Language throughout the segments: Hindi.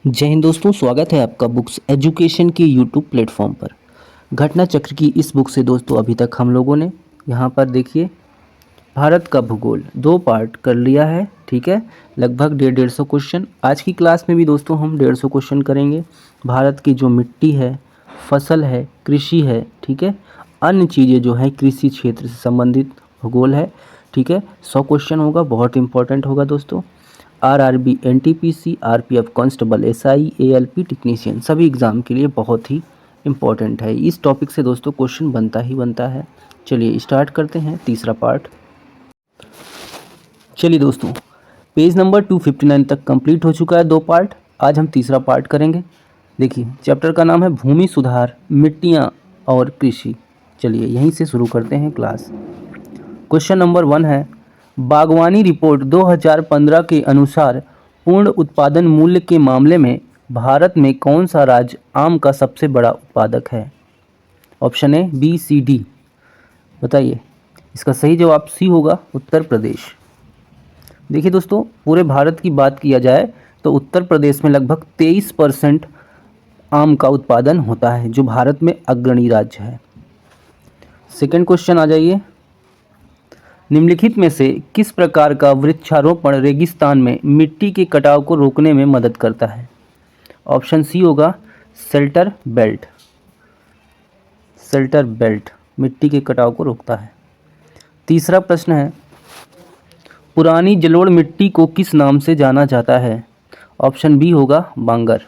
जय हिंद दोस्तों, स्वागत है आपका बुक्स एजुकेशन के यूट्यूब प्लेटफॉर्म पर। घटना चक्र की इस बुक से दोस्तों अभी तक हम लोगों ने यहाँ पर देखिए भारत का भूगोल 2 पार्ट कर लिया है। ठीक है, लगभग 150 क्वेश्चन। आज की क्लास में भी दोस्तों हम 150 क्वेश्चन करेंगे। भारत की जो मिट्टी है, फसल है, कृषि है, ठीक है, अन्य चीज़ें जो है कृषि क्षेत्र से संबंधित भूगोल है। ठीक है, 100 क्वेश्चन होगा, बहुत इंपॉर्टेंट होगा दोस्तों। RRB, NTPC, RPF constable, SI, ALP technician सभी एग्ज़ाम के लिए बहुत ही इम्पॉर्टेंट है। इस टॉपिक से दोस्तों क्वेश्चन बनता ही बनता है। चलिए स्टार्ट करते हैं तीसरा पार्ट। चलिए दोस्तों, पेज नंबर 259 तक कंप्लीट हो चुका है 2 पार्ट। आज हम तीसरा पार्ट करेंगे। देखिए चैप्टर का नाम है भूमि सुधार, मिट्टियाँ और कृषि। चलिए यहीं से शुरू करते हैं क्लास। क्वेश्चन नंबर 1 है, बागवानी रिपोर्ट 2015 के अनुसार पूर्ण उत्पादन मूल्य के मामले में भारत में कौन सा राज्य आम का सबसे बड़ा उत्पादक है? Option A, B, C, D. बताइए। इसका सही जवाब सी होगा, उत्तर प्रदेश। देखिए दोस्तों, पूरे भारत की बात किया जाए तो उत्तर प्रदेश में लगभग 23% आम का उत्पादन होता है, जो भारत में अग्रणी राज्य है। सेकंड क्वेश्चन आ जाइए। निम्नलिखित में से किस प्रकार का वृक्षारोपण रेगिस्तान में मिट्टी के कटाव को रोकने में मदद करता है? ऑप्शन सी होगा शेल्टर बेल्ट। शेल्टर बेल्ट मिट्टी के कटाव को रोकता है। तीसरा प्रश्न है, पुरानी जलोढ़ मिट्टी को किस नाम से जाना जाता है? ऑप्शन बी होगा बांगर।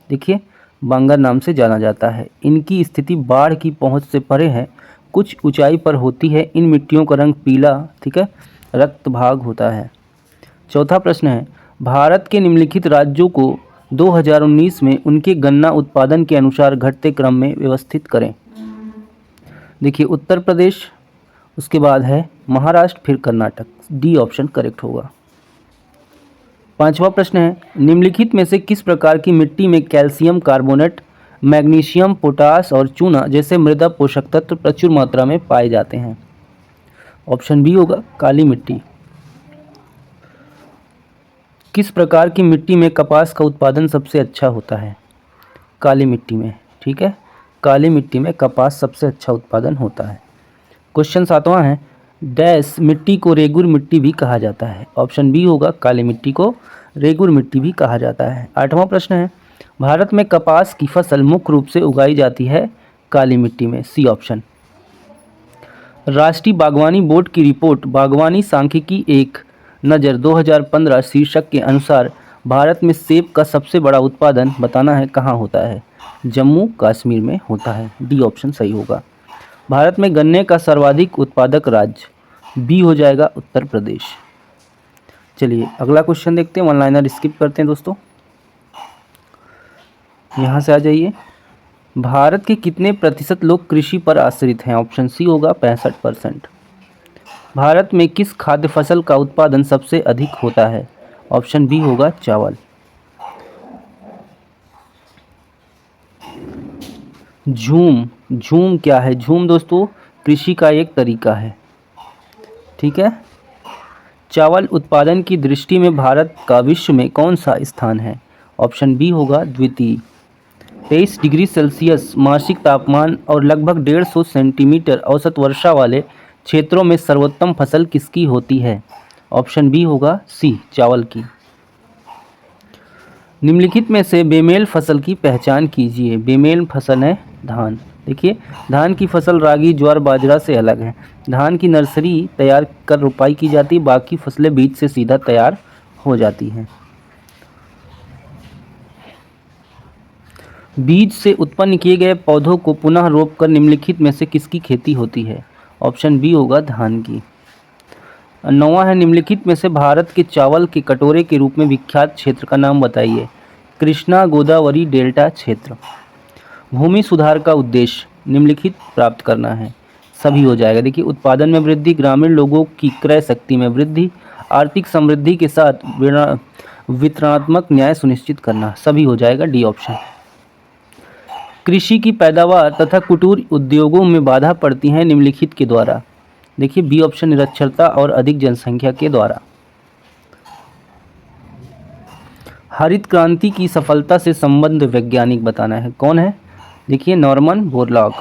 देखिए, बांगर नाम से जाना जाता है। इनकी स्थिति बाढ़ की पहुंच से परे है, कुछ ऊंचाई पर होती है। इन मिट्टियों का रंग पीला, ठीक है, रक्त भाग होता है। चौथा प्रश्न है, भारत के निम्नलिखित राज्यों को 2019 में उनके गन्ना उत्पादन के अनुसार घटते क्रम में व्यवस्थित करें। देखिए, उत्तर प्रदेश, उसके बाद है महाराष्ट्र, फिर कर्नाटक। डी ऑप्शन करेक्ट होगा। पांचवा प्रश्न है, निम्नलिखित में से किस प्रकार की मिट्टी में कैल्शियम कार्बोनेट, मैग्नीशियम, पोटास और चूना जैसे मृदा पोषक तत्व प्रचुर मात्रा में पाए जाते हैं? ऑप्शन बी होगा काली मिट्टी। किस प्रकार की मिट्टी में कपास का उत्पादन सबसे अच्छा होता है? काली मिट्टी में। ठीक है, काली मिट्टी में कपास सबसे अच्छा उत्पादन होता है। क्वेश्चन 7वां है, डैश मिट्टी को रेगुर मिट्टी भी कहा जाता है? ऑप्शन बी होगा काली मिट्टी को रेगुर मिट्टी भी कहा जाता है। 8वां प्रश्न है, भारत में कपास की फसल मुख्य रूप से उगाई जाती है काली मिट्टी में? C option. राष्ट्रीय बागवानी बोर्ड की रिपोर्ट बागवानी सांख्यिकी एक नज़र 2015 शीर्षक के अनुसार भारत में सेब का सबसे बड़ा उत्पादन बताना है कहाँ होता है? जम्मू कश्मीर में होता है। डी ऑप्शन सही होगा। भारत में गन्ने का सर्वाधिक उत्पादक राज्य? बी हो जाएगा उत्तर प्रदेश। चलिए अगला क्वेश्चन देखते हैं, वन लाइनर स्किप करते हैं दोस्तों। यहाँ से आ जाइए। भारत के कितने प्रतिशत लोग कृषि पर आश्रित हैं? ऑप्शन सी होगा 65%। भारत में किस खाद्य फसल का उत्पादन सबसे अधिक होता है? ऑप्शन बी होगा चावल। झूम, झूम क्या है? झूम दोस्तों कृषि का एक तरीका है। ठीक है, चावल उत्पादन की दृष्टि में भारत का विश्व में कौन सा स्थान है? ऑप्शन बी होगा द्वितीय। 23 डिग्री सेल्सियस मासिक तापमान और लगभग 150 सेंटीमीटर औसत वर्षा वाले क्षेत्रों में सर्वोत्तम फसल किसकी होती है? ऑप्शन बी होगा सी, चावल की। निम्नलिखित में से बेमेल फसल की पहचान कीजिए। बेमेल फसल है धान। देखिए, धान की फसल रागी, ज्वार, बाजरा से अलग है। धान की नर्सरी तैयार कर रोपाई की जाती है, बाकी फसलें बीज से सीधा तैयार हो जाती हैं। बीज से उत्पन्न किए गए पौधों को पुनः रोपकर निम्नलिखित में से किसकी खेती होती है? ऑप्शन बी होगा धान की। 9वां है, निम्नलिखित में से भारत के चावल के कटोरे के रूप में विख्यात क्षेत्र का नाम बताइए? कृष्णा गोदावरी डेल्टा क्षेत्र। भूमि सुधार का उद्देश्य निम्नलिखित प्राप्त करना है। सभी हो जाएगा। देखिए, उत्पादन में वृद्धि, ग्रामीण लोगों की क्रय शक्ति में वृद्धि, आर्थिक समृद्धि के साथ वितरणात्मक न्याय सुनिश्चित करना। सभी हो जाएगा, डी ऑप्शन। कृषि की पैदावार तथा कुटीर उद्योगों में बाधा पड़ती है निम्नलिखित के द्वारा? देखिए, बी ऑप्शन, निरक्षरता और अधिक जनसंख्या के द्वारा। हरित क्रांति की सफलता से संबंध वैज्ञानिक बताना है, कौन है? देखिए नॉर्मन बोरलॉग।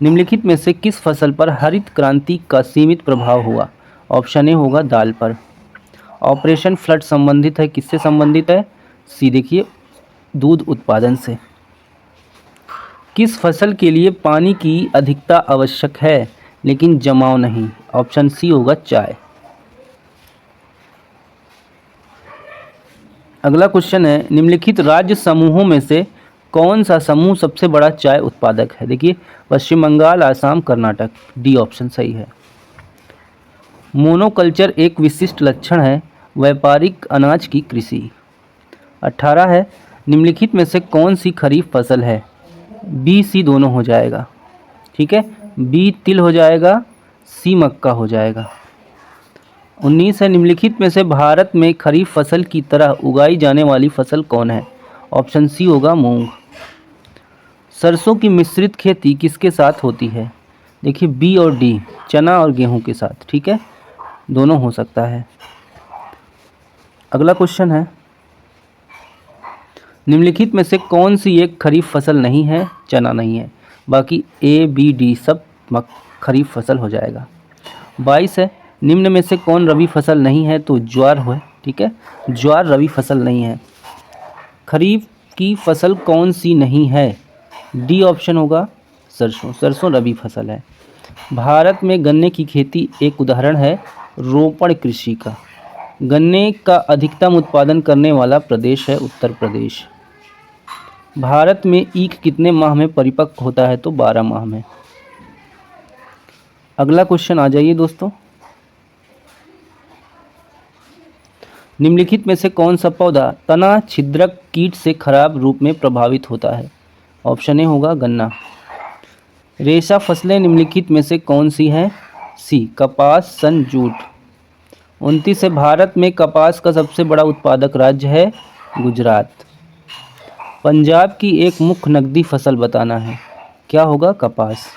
निम्नलिखित में से किस फसल पर हरित क्रांति का सीमित प्रभाव हुआ? ऑप्शन ए होगा दाल पर। ऑपरेशन फ्लड संबंधित है, किससे संबंधित है? सी देखिए दूध उत्पादन से। किस फसल के लिए पानी की अधिकता आवश्यक है लेकिन जमाव नहीं? ऑप्शन सी होगा चाय। अगला क्वेश्चन है, निम्नलिखित राज्य समूहों में से कौन सा समूह सबसे बड़ा चाय उत्पादक है? देखिए पश्चिम बंगाल, आसाम, कर्नाटक। डी ऑप्शन सही है। मोनोकल्चर एक विशिष्ट लक्षण है व्यापारिक अनाज की कृषि। 18 है, निम्नलिखित में से कौन सी खरीफ फसल है? बी सी दोनों हो जाएगा, ठीक है। बी तिल हो जाएगा, सी मक्का हो जाएगा। 19 है, निम्नलिखित में से भारत में खरीफ फसल की तरह उगाई जाने वाली फसल कौन है? ऑप्शन सी होगा मूंग। सरसों की मिश्रित खेती किसके साथ होती है? देखिए बी और डी, चना और गेहूं के साथ, ठीक है, दोनों हो सकता है। अगला क्वेश्चन है, निम्नलिखित में से कौन सी एक खरीफ फसल नहीं है? चना नहीं है, बाकी ए बी डी सब खरीफ फसल हो जाएगा। 22 है, निम्न में से कौन रबी फसल नहीं है? तो ज्वार है, ठीक है, ज्वार रबी फसल नहीं है। खरीफ की फसल कौन सी नहीं है? डी ऑप्शन होगा सरसों, सरसों रबी फसल है। भारत में गन्ने की खेती एक उदाहरण है रोपण कृषि का। गन्ने का अधिकतम उत्पादन करने वाला प्रदेश है उत्तर प्रदेश। भारत में ईख कितने माह में परिपक्व होता है? तो 12 माह में। अगला क्वेश्चन आ जाइए दोस्तों, निम्नलिखित में से कौन सा पौधा तना छिद्रक कीट से खराब रूप में प्रभावित होता है? ऑप्शन ए होगा गन्ना। रेशा फसलें निम्नलिखित में से कौन सी हैं? सी कपास, सन, जूट। 29 है, भारत में कपास का सबसे बड़ा उत्पादक राज्य है गुजरात। पंजाब की एक मुख्य नकदी फसल बताना है, क्या होगा? कपास।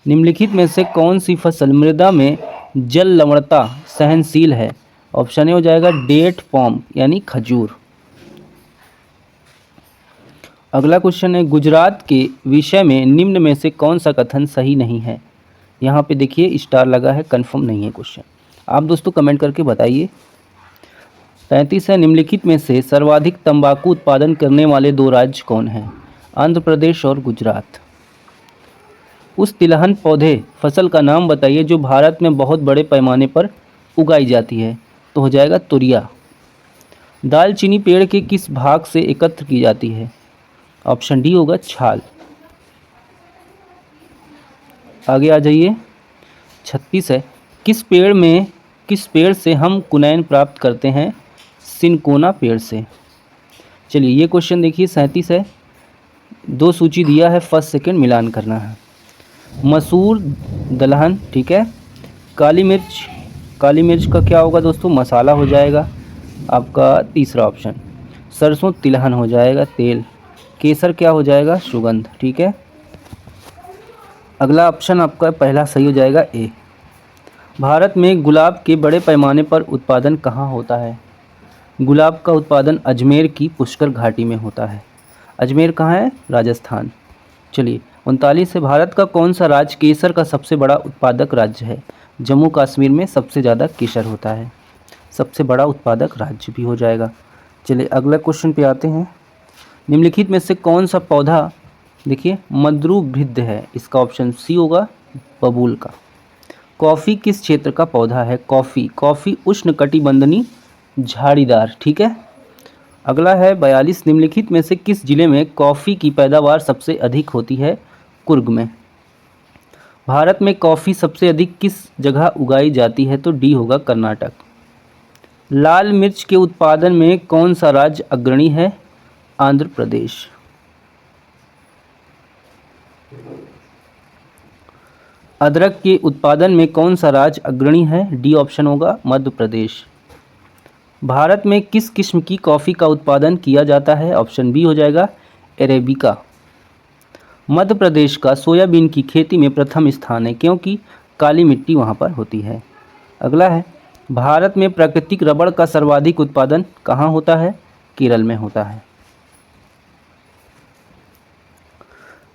निम्नलिखित में से कौन सी फसल मृदा में जल लवणता सहनशील है? ऑप्शन ए हो जाएगा डेट पॉम यानी खजूर। अगला क्वेश्चन है, गुजरात के विषय में निम्न में से कौन सा कथन सही नहीं है? यहाँ पे देखिए स्टार लगा है, कंफर्म नहीं है क्वेश्चन, आप दोस्तों कमेंट करके बताइए। 33 है, निम्नलिखित में से सर्वाधिक तंबाकू उत्पादन करने वाले दो राज्य कौन हैं? आंध्र प्रदेश और गुजरात। उस तिलहन पौधे फसल का नाम बताइए जो भारत में बहुत बड़े पैमाने पर उगाई जाती है? तो हो जाएगा तुरिया। दालचीनी पेड़ के किस भाग से एकत्र की जाती है? ऑप्शन डी होगा छाल। आगे आ जाइए, 36 है, किस पेड़ से हम कुनैन प्राप्त करते हैं? सिनकोना पेड़ से। चलिए ये क्वेश्चन देखिए, 37 है, दो सूची दिया है, फर्स्ट सेकंड मिलान करना है। मसूर दलहन, ठीक है। काली मिर्च का क्या होगा दोस्तों? मसाला हो जाएगा आपका तीसरा ऑप्शन। सरसों तिलहन हो जाएगा तेल। केसर क्या हो जाएगा? सुगंध, ठीक है। अगला ऑप्शन आपका पहला सही हो जाएगा ए। भारत में गुलाब के बड़े पैमाने पर उत्पादन कहाँ होता है? गुलाब का उत्पादन अजमेर की पुष्कर घाटी में होता है। अजमेर कहाँ है? राजस्थान। चलिए 39 से, भारत का कौन सा राज्य केसर का सबसे बड़ा उत्पादक राज्य है? जम्मू कश्मीर में सबसे ज़्यादा केसर होता है, सबसे बड़ा उत्पादक राज्य भी हो जाएगा। चलिए अगला क्वेश्चन पे आते हैं, निम्नलिखित में से कौन सा पौधा देखिए मद्रुवृद्ध है? इसका ऑप्शन सी होगा बबूल का। कॉफ़ी किस क्षेत्र का पौधा है? कॉफ़ी उष्णकटिबंधीय झाड़ीदार, ठीक है। अगला है 42, निम्नलिखित में से किस जिले में कॉफ़ी की पैदावार सबसे अधिक होती है? कुर्ग में। भारत में कॉफ़ी सबसे अधिक किस जगह उगाई जाती है? तो डी होगा कर्नाटक। लाल मिर्च के उत्पादन में कौन सा राज्य अग्रणी है? आंध्र प्रदेश। अदरक के उत्पादन में कौन सा राज्य अग्रणी है? डी ऑप्शन होगा मध्य प्रदेश। भारत में किस किस्म की कॉफ़ी का उत्पादन किया जाता है? ऑप्शन बी हो जाएगा अरेबिका। मध्य प्रदेश का सोयाबीन की खेती में प्रथम स्थान है क्योंकि काली मिट्टी वहाँ पर होती है। अगला है, भारत में प्राकृतिक रबड़ का सर्वाधिक उत्पादन कहाँ होता है? केरल में होता है।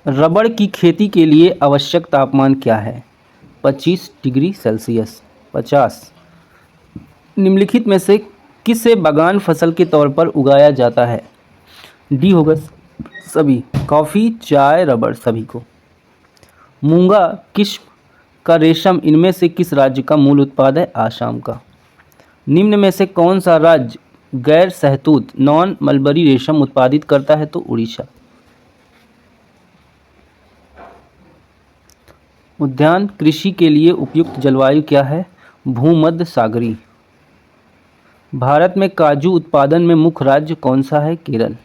रबड़ की खेती के लिए आवश्यक तापमान क्या है? 25 डिग्री सेल्सियस। 50। निम्नलिखित में से किसे बागान फसल के तौर पर उगाया जाता है? डी होगा सभी, कॉफ़ी, चाय, रबड़ सभी को। मूंगा किस्म का रेशम इनमें से किस राज्य का मूल उत्पाद है? आसाम का। निम्न में से कौन सा राज्य गैर सहतूत नॉन मलबरी रेशम उत्पादित करता है? तो उड़ीसा। उद्यान कृषि के लिए उपयुक्त जलवायु क्या है? भूमध्य सागरीय। भारत में काजू उत्पादन में मुख्य राज्य कौन सा है? केरल।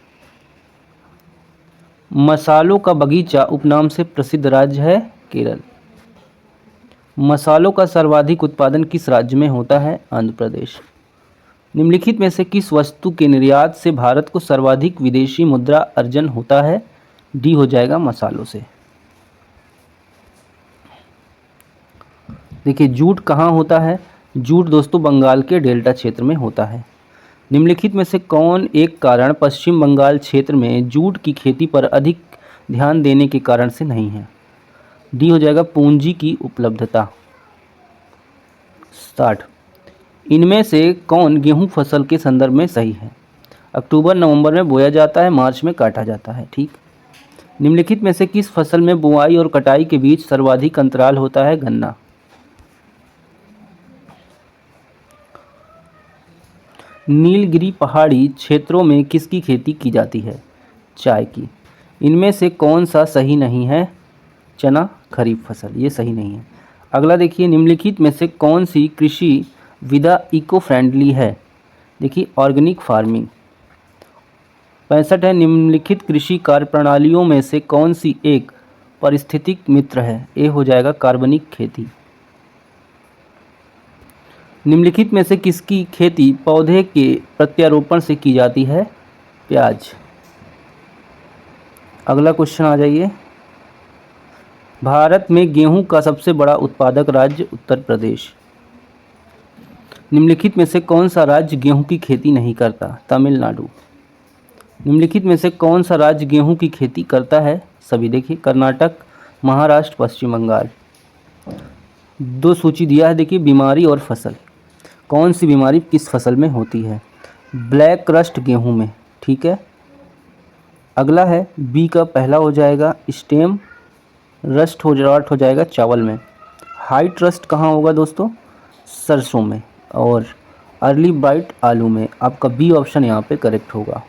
मसालों का बगीचा उपनाम से प्रसिद्ध राज्य है? केरल। मसालों का सर्वाधिक उत्पादन किस राज्य में होता है? आंध्र प्रदेश। निम्नलिखित में से किस वस्तु के निर्यात से भारत को सर्वाधिक विदेशी मुद्रा अर्जन होता है? डी हो जाएगा मसालों से। देखिए जूट कहाँ होता है? जूट दोस्तों बंगाल के डेल्टा क्षेत्र में होता है। निम्नलिखित में से कौन एक कारण पश्चिम बंगाल क्षेत्र में जूट की खेती पर अधिक ध्यान देने के कारण से नहीं है? डी हो जाएगा पूंजी की उपलब्धता। 60। इनमें से कौन गेहूं फसल के संदर्भ में सही है? अक्टूबर नवंबर में बोया जाता है, मार्च में काटा जाता है। ठीक। निम्नलिखित में से किस फसल में बुआई और कटाई के बीच सर्वाधिक अंतराल होता है? गन्ना। नीलगिरी पहाड़ी क्षेत्रों में किसकी खेती की जाती है? चाय की। इनमें से कौन सा सही नहीं है? चना खरीफ फसल, ये सही नहीं है। अगला देखिए निम्नलिखित में से कौन सी कृषि विधा इको फ्रेंडली है? देखिए ऑर्गेनिक फार्मिंग। 65 है निम्नलिखित कृषि कार्यप्रणालियों में से कौन सी एक पारिस्थितिक मित्र है? ए हो जाएगा कार्बनिक खेती। निम्नलिखित में से किसकी खेती पौधे के प्रत्यारोपण से की जाती है? प्याज। अगला क्वेश्चन आ जाइए। भारत में गेहूं का सबसे बड़ा उत्पादक राज्य उत्तर प्रदेश। निम्नलिखित में से कौन सा राज्य गेहूं की खेती नहीं करता? तमिलनाडु। निम्नलिखित में से कौन सा राज्य गेहूं की खेती करता है? सभी। देखिए कर्नाटक, महाराष्ट्र, पश्चिम बंगाल। दो सूची दिया है, देखिए बीमारी और फसल। कौन सी बीमारी किस फसल में होती है? ब्लैक रस्ट गेहूं में। ठीक है। अगला है बी का पहला हो जाएगा स्टेम रस्ट हो जाएगा चावल में। हाइट रस्ट कहाँ होगा दोस्तों? सरसों में। और अर्ली ब्राइट आलू में। आपका बी ऑप्शन यहाँ पे करेक्ट होगा।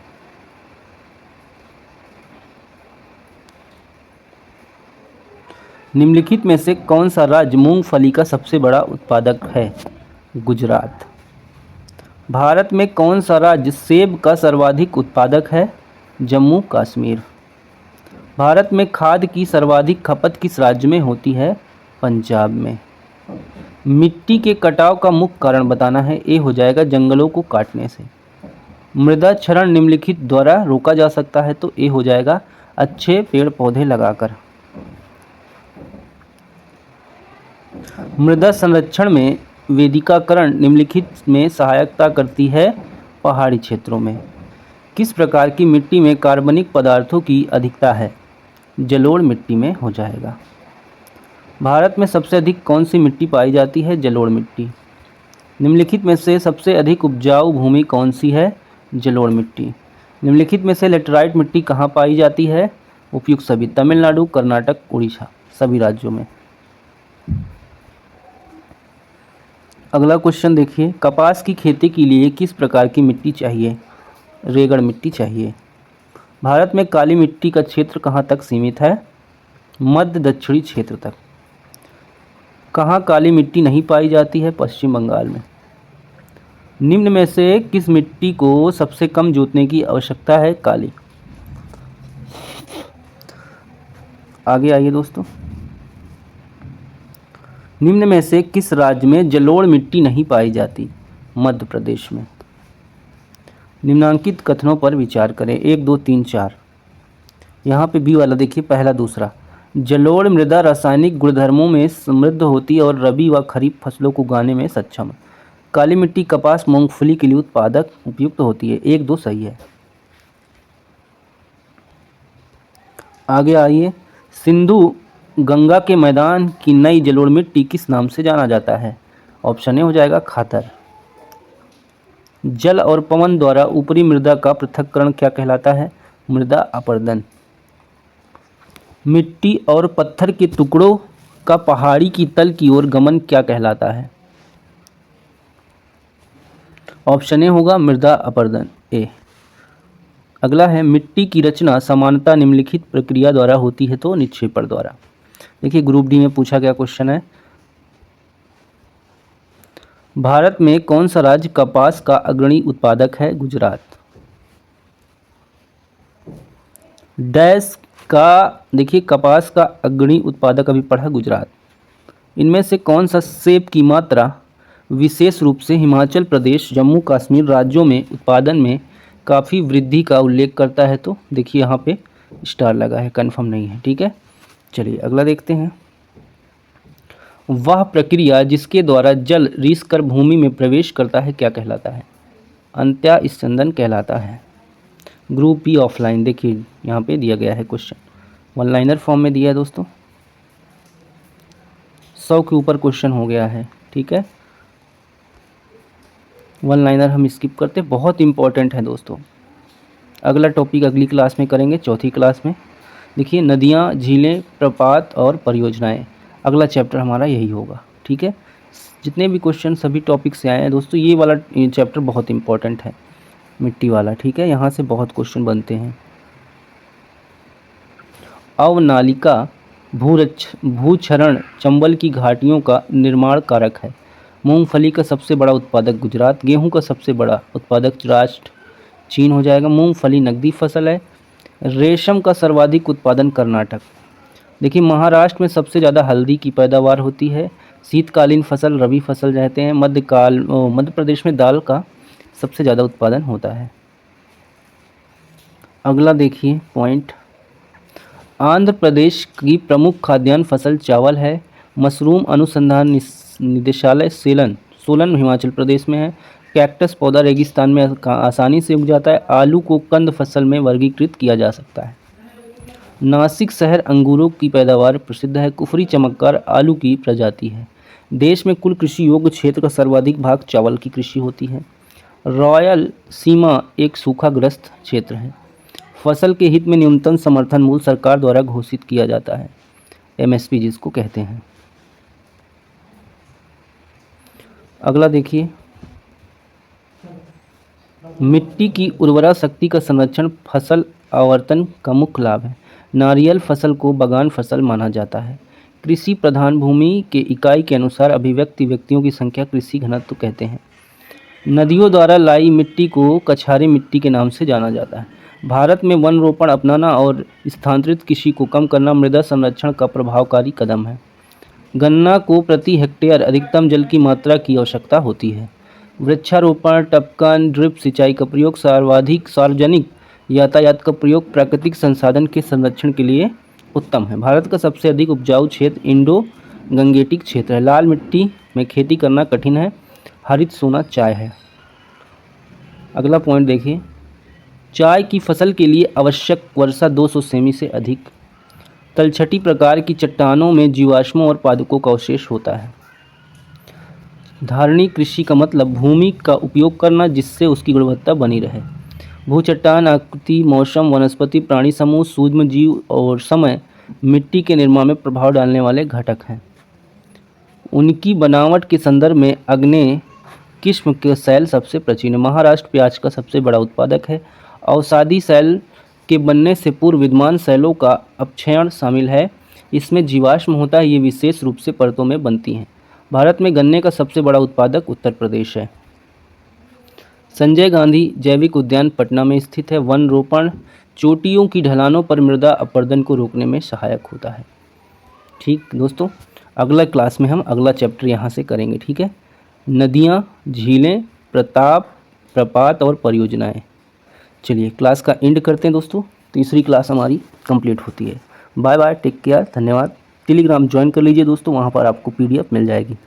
निम्नलिखित में से कौन सा राज्य मूंगफली का सबसे बड़ा उत्पादक है? गुजरात। भारत में कौन सा राज्य सेब का सर्वाधिक उत्पादक है? जम्मू कश्मीर। भारत में खाद की सर्वाधिक खपत किस राज्य में होती है? पंजाब में। मिट्टी के कटाव का मुख्य कारण बताना है। ए हो जाएगा जंगलों को काटने से। मृदा क्षरण निम्नलिखित द्वारा रोका जा सकता है। तो ए हो जाएगा अच्छे पेड़ पौधे लगाकर। मृदा संरक्षण में वेदिकाकरण निम्नलिखित में सहायता करती है पहाड़ी क्षेत्रों में। किस प्रकार की मिट्टी में कार्बनिक पदार्थों की अधिकता है? जलोढ़ मिट्टी में हो जाएगा। भारत में सबसे अधिक कौन सी मिट्टी पाई जाती है? जलोढ़ मिट्टी। निम्नलिखित में से सबसे अधिक उपजाऊ भूमि कौन सी है? जलोढ़ मिट्टी। निम्नलिखित में से लेटराइट मिट्टी कहाँ पाई जाती है? उपयुक्त सभी, तमिलनाडु, कर्नाटक, उड़ीसा सभी राज्यों में। अगला क्वेश्चन देखिए, कपास की खेती के लिए किस प्रकार की मिट्टी चाहिए? रेगड़ मिट्टी चाहिए। भारत में काली मिट्टी का क्षेत्र कहाँ तक सीमित है? मध्य दक्षिणी क्षेत्र तक। कहाँ काली मिट्टी नहीं पाई जाती है? पश्चिम बंगाल में। निम्न में से किस मिट्टी को सबसे कम जोतने की आवश्यकता है? काली। आगे आइए दोस्तों। निम्न में से किस राज्य में जलोढ़ मिट्टी नहीं पाई जाती? मध्य प्रदेश में। निम्नांकित कथनों पर विचार करें। 1 2 3 4। यहाँ पे बी वाला देखिए, पहला दूसरा। जलोढ़ मृदा रासायनिक गुणधर्मों में समृद्ध होती है और रबी व खरीफ फसलों को उगाने में सक्षम है। काली मिट्टी कपास मूंगफली के लिए उत्पादक उपयुक्त होती है। 1 2 सही है। आगे आइए, सिंधु गंगा के मैदान की नई जलोढ़ मिट्टी किस नाम से जाना जाता है? ऑप्शन ए हो जाएगा खातर। जल और पवन द्वारा ऊपरी मृदा का पृथक्करण क्या कहलाता है? मृदा अपरदन। मिट्टी और पत्थर के टुकड़ों का पहाड़ी की तल की ओर गमन क्या कहलाता है? ऑप्शन ए होगा मृदा अपरदन ए। अगला है, मिट्टी की रचना सामान्यतः निम्नलिखित प्रक्रिया द्वारा होती है तो निक्षेपण द्वारा। देखिए ग्रुप डी में पूछा गया क्वेश्चन है, भारत में कौन सा राज्य कपास का अग्रणी उत्पादक है? गुजरात। डैश का, देखिए कपास का अग्रणी उत्पादक अभी पढ़ा गुजरात। इनमें से कौन सा सेब की मात्रा विशेष रूप से हिमाचल प्रदेश, जम्मू कश्मीर राज्यों में उत्पादन में काफ़ी वृद्धि का उल्लेख करता है? तो देखिए यहाँ पे स्टार लगा है, कंफर्म नहीं है। ठीक है, चलिए अगला देखते हैं। वह प्रक्रिया जिसके द्वारा जल रिस कर भूमि में प्रवेश करता है क्या कहलाता है? अंत्यास्यंदन कहलाता है। ग्रुप बी ऑफलाइन, देखिए यहाँ पे दिया गया है क्वेश्चन, वन लाइनर फॉर्म में दिया है दोस्तों। 100 के ऊपर क्वेश्चन हो गया है। ठीक है, वन लाइनर हम स्किप करते, बहुत इंपॉर्टेंट है दोस्तों। अगला टॉपिक अगली क्लास में करेंगे, चौथी क्लास में। देखिए नदियाँ, झीलें, प्रपात और परियोजनाएं, अगला चैप्टर हमारा यही होगा। ठीक है, जितने भी क्वेश्चन सभी टॉपिक से आए हैं दोस्तों, ये वाला चैप्टर बहुत इंपॉर्टेंट है, मिट्टी वाला। ठीक है, यहाँ से बहुत क्वेश्चन बनते हैं। अवनालिका भूक्षरण चंबल की घाटियों का निर्माण कारक है। मूंगफली का सबसे बड़ा उत्पादक गुजरात। गेहूं का सबसे बड़ा उत्पादक राष्ट्र चीन हो जाएगा। मूंगफली नकदी फसल है। रेशम का सर्वाधिक उत्पादन कर्नाटक। देखिए महाराष्ट्र में सबसे ज़्यादा हल्दी की पैदावार होती है। शीतकालीन फसल रबी फसल रहते हैं। मध्य प्रदेश में दाल का सबसे ज़्यादा उत्पादन होता है। अगला देखिए पॉइंट, आंध्र प्रदेश की प्रमुख खाद्यान्न फसल चावल है। मशरूम अनुसंधान निदेशालय सोलन हिमाचल प्रदेश में है। कैक्टस पौधा रेगिस्तान में आसानी से उग जाता है। आलू को कंद फसल में वर्गीकृत किया जा सकता है। नासिक शहर अंगूरों की पैदावार प्रसिद्ध है। कुफरी चमककार आलू की प्रजाति है। देश में कुल कृषि योग्य क्षेत्र का सर्वाधिक भाग चावल की कृषि होती है। रॉयल सीमा एक सूखाग्रस्त क्षेत्र है। फसल के हित में न्यूनतम समर्थन मूल्य सरकार द्वारा घोषित किया जाता है, एमएसपी जिसको कहते हैं। अगला देखिए, मिट्टी की उर्वरा शक्ति का संरक्षण फसल आवर्तन का मुख्य लाभ है। नारियल फसल को बगान फसल माना जाता है। कृषि प्रधान भूमि के इकाई के अनुसार अभिव्यक्ति व्यक्तियों की संख्या कृषि घनत्व कहते हैं। नदियों द्वारा लाई मिट्टी को कछारी मिट्टी के नाम से जाना जाता है। भारत में वन रोपण अपनाना और स्थानांतरित कृषि को कम करना मृदा संरक्षण का प्रभावकारी कदम है। गन्ना को प्रति हेक्टेयर अधिकतम जल की मात्रा की आवश्यकता होती है। वृक्षारोपण, टपकन, ड्रिप सिंचाई का प्रयोग, सर्वाधिक सार्वजनिक यातायात का प्रयोग प्राकृतिक संसाधन के संरक्षण के लिए उत्तम है। भारत का सबसे अधिक उपजाऊ क्षेत्र इंडो गंगेटिक क्षेत्र है। लाल मिट्टी में खेती करना कठिन है। हरित सोना चाय है। अगला पॉइंट देखिए, चाय की फसल के लिए आवश्यक वर्षा 200 सेमी से अधिक। तलछटी प्रकार की चट्टानों में जीवाश्मों और पादपों का अवशेष होता है। धारणी कृषि का मतलब भूमि का उपयोग करना जिससे उसकी गुणवत्ता बनी रहे। भूचट्टान आकृति, मौसम, वनस्पति, प्राणी समूह, सूक्ष्म जीव और समय मिट्टी के निर्माण में प्रभाव डालने वाले घटक हैं। उनकी बनावट के संदर्भ में अग्नेय किस्म के शैल सबसे प्राचीन है। महाराष्ट्र प्याज का सबसे बड़ा उत्पादक है। अवसादी शैल के बनने से पूर्व विद्यमान शैलों का अपक्षयण शामिल है। इसमें जीवाश्म होता है। ये विशेष रूप से परतों में बनती हैं। भारत में गन्ने का सबसे बड़ा उत्पादक उत्तर प्रदेश है। संजय गांधी जैविक उद्यान पटना में स्थित है। वन रोपण चोटियों की ढलानों पर मृदा अपरदन को रोकने में सहायक होता है। ठीक दोस्तों, अगला क्लास में हम अगला चैप्टर यहाँ से करेंगे। ठीक है, नदियाँ, झीलें, प्रपात और परियोजनाएं। चलिए क्लास का एंड करते हैं दोस्तों। तीसरी क्लास हमारी कंप्लीट होती है। बाय बाय, टेक केयर, धन्यवाद। टेलीग्राम ज्वाइन कर लीजिए दोस्तों, वहाँ पर आपको PDF मिल जाएगी।